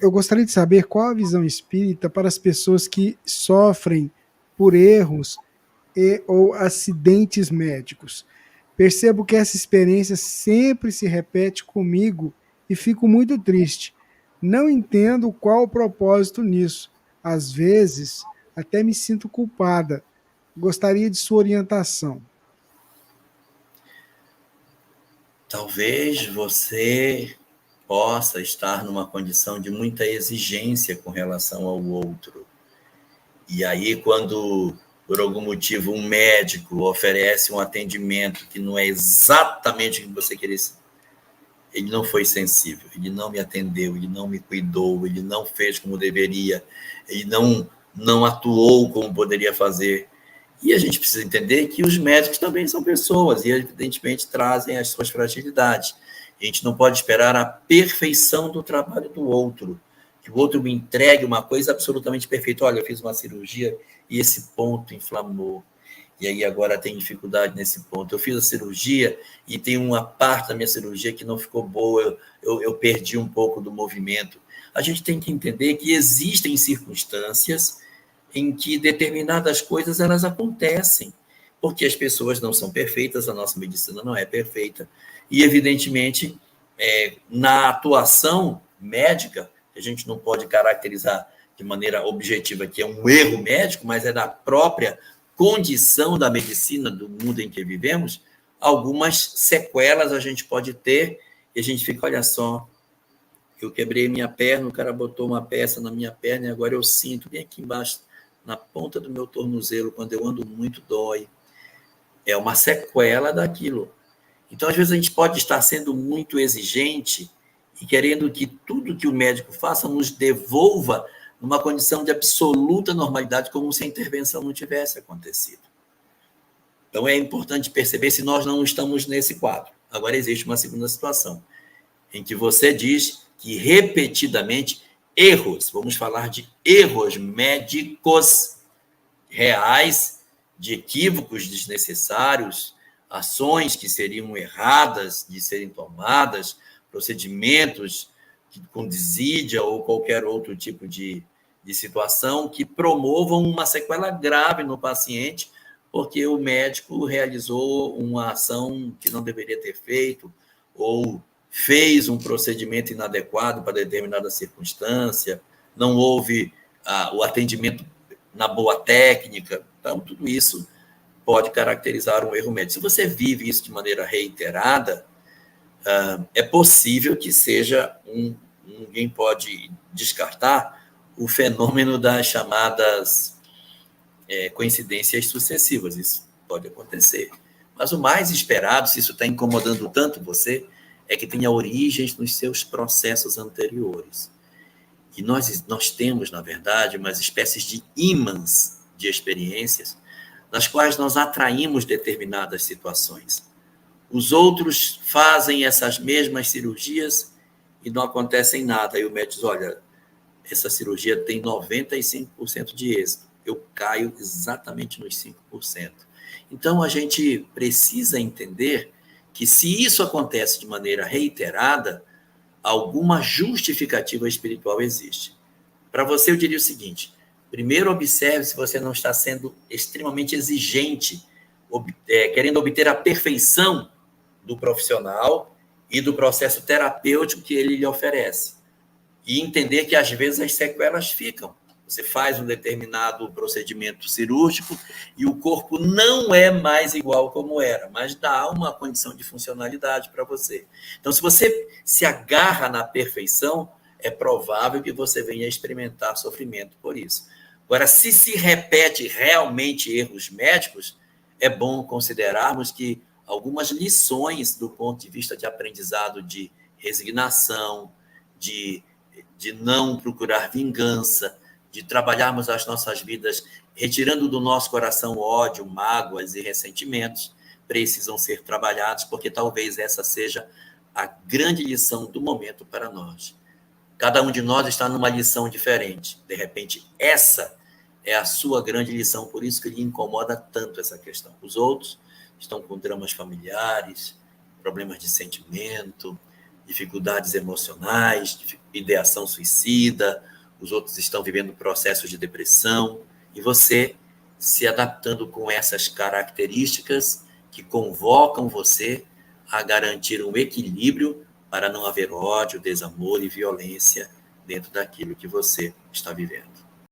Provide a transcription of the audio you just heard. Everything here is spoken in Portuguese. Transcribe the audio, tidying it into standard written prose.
eu gostaria de saber qual a visão espírita para as pessoas que sofrem por erros e ou acidentes médicos. Percebo que essa experiência sempre se repete comigo e fico muito triste. Não entendo qual o propósito nisso. Às vezes, até me sinto culpada. Gostaria de sua orientação. Talvez você possa estar numa condição de muita exigência com relação ao outro. E aí, quando, por algum motivo, um médico oferece um atendimento que não é exatamente o que você queria, ele não foi sensível, ele não me atendeu, ele não me cuidou, ele não fez como deveria, ele não atuou como poderia fazer. E a gente precisa entender que os médicos também são pessoas e, evidentemente, trazem as suas fragilidades. A gente não pode esperar a perfeição do trabalho do outro, que o outro me entregue uma coisa absolutamente perfeita. Olha, eu fiz uma cirurgia e esse ponto inflamou. E aí agora tem dificuldade nesse ponto. Eu fiz a cirurgia e tem uma parte da minha cirurgia que não ficou boa, eu perdi um pouco do movimento. A gente tem que entender que existem circunstâncias em que determinadas coisas elas acontecem, porque as pessoas não são perfeitas, a nossa medicina não é perfeita, e evidentemente na atuação médica, a gente não pode caracterizar de maneira objetiva que é um erro médico, mas é da própria condição da medicina do mundo em que vivemos, algumas sequelas a gente pode ter, e a gente fica, olha só, eu quebrei minha perna, o cara botou uma peça na minha perna e agora eu sinto bem aqui embaixo, na ponta do meu tornozelo, quando eu ando muito, dói. É uma sequela daquilo. Então, às vezes, a gente pode estar sendo muito exigente e querendo que tudo que o médico faça nos devolva numa condição de absoluta normalidade, como se a intervenção não tivesse acontecido. Então, é importante perceber se nós não estamos nesse quadro. Agora, existe uma segunda situação, em que você diz que repetidamente erros, vamos falar de erros médicos reais, de equívocos desnecessários, ações que seriam erradas de serem tomadas, procedimentos com desídia ou qualquer outro tipo de situação que promovam uma sequela grave no paciente, porque o médico realizou uma ação que não deveria ter feito, ou fez um procedimento inadequado para determinada circunstância, não houve o atendimento na boa técnica. Então, tudo isso pode caracterizar um erro médico. Se você vive isso de maneira reiterada, é possível que seja ninguém pode descartar o fenômeno das chamadas coincidências sucessivas. Isso pode acontecer. Mas o mais esperado, se isso está incomodando tanto você, é que tenha origens nos seus processos anteriores. E nós temos, na verdade, umas espécies de ímãs de experiências nas quais nós atraímos determinadas situações. Os outros fazem essas mesmas cirurgias e não acontecem nada. Aí o médico diz, olha, essa cirurgia tem 95% de êxito. Eu caio exatamente nos 5%. Então, a gente precisa entender que se isso acontece de maneira reiterada, alguma justificativa espiritual existe. Para você, eu diria o seguinte, primeiro observe se você não está sendo extremamente exigente, querendo obter a perfeição do profissional e do processo terapêutico que ele lhe oferece. E entender que, às vezes, as sequelas ficam. Você faz um determinado procedimento cirúrgico e o corpo não é mais igual como era, mas dá uma condição de funcionalidade para você. Então, se você se agarra na perfeição, é provável que você venha experimentar sofrimento por isso. Agora, se repete realmente erros médicos, é bom considerarmos que algumas lições do ponto de vista de aprendizado de resignação, de não procurar vingança, de trabalharmos as nossas vidas retirando do nosso coração ódio, mágoas e ressentimentos, precisam ser trabalhados, porque talvez essa seja a grande lição do momento para nós. Cada um de nós está numa lição diferente. De repente, essa é a sua grande lição, por isso que lhe incomoda tanto essa questão. Os outros estão com dramas familiares, problemas de sentimento, dificuldades emocionais, ideação suicida, os outros estão vivendo processos de depressão, e você se adaptando com essas características que convocam você a garantir um equilíbrio para não haver ódio, desamor e violência dentro daquilo que você está vivendo.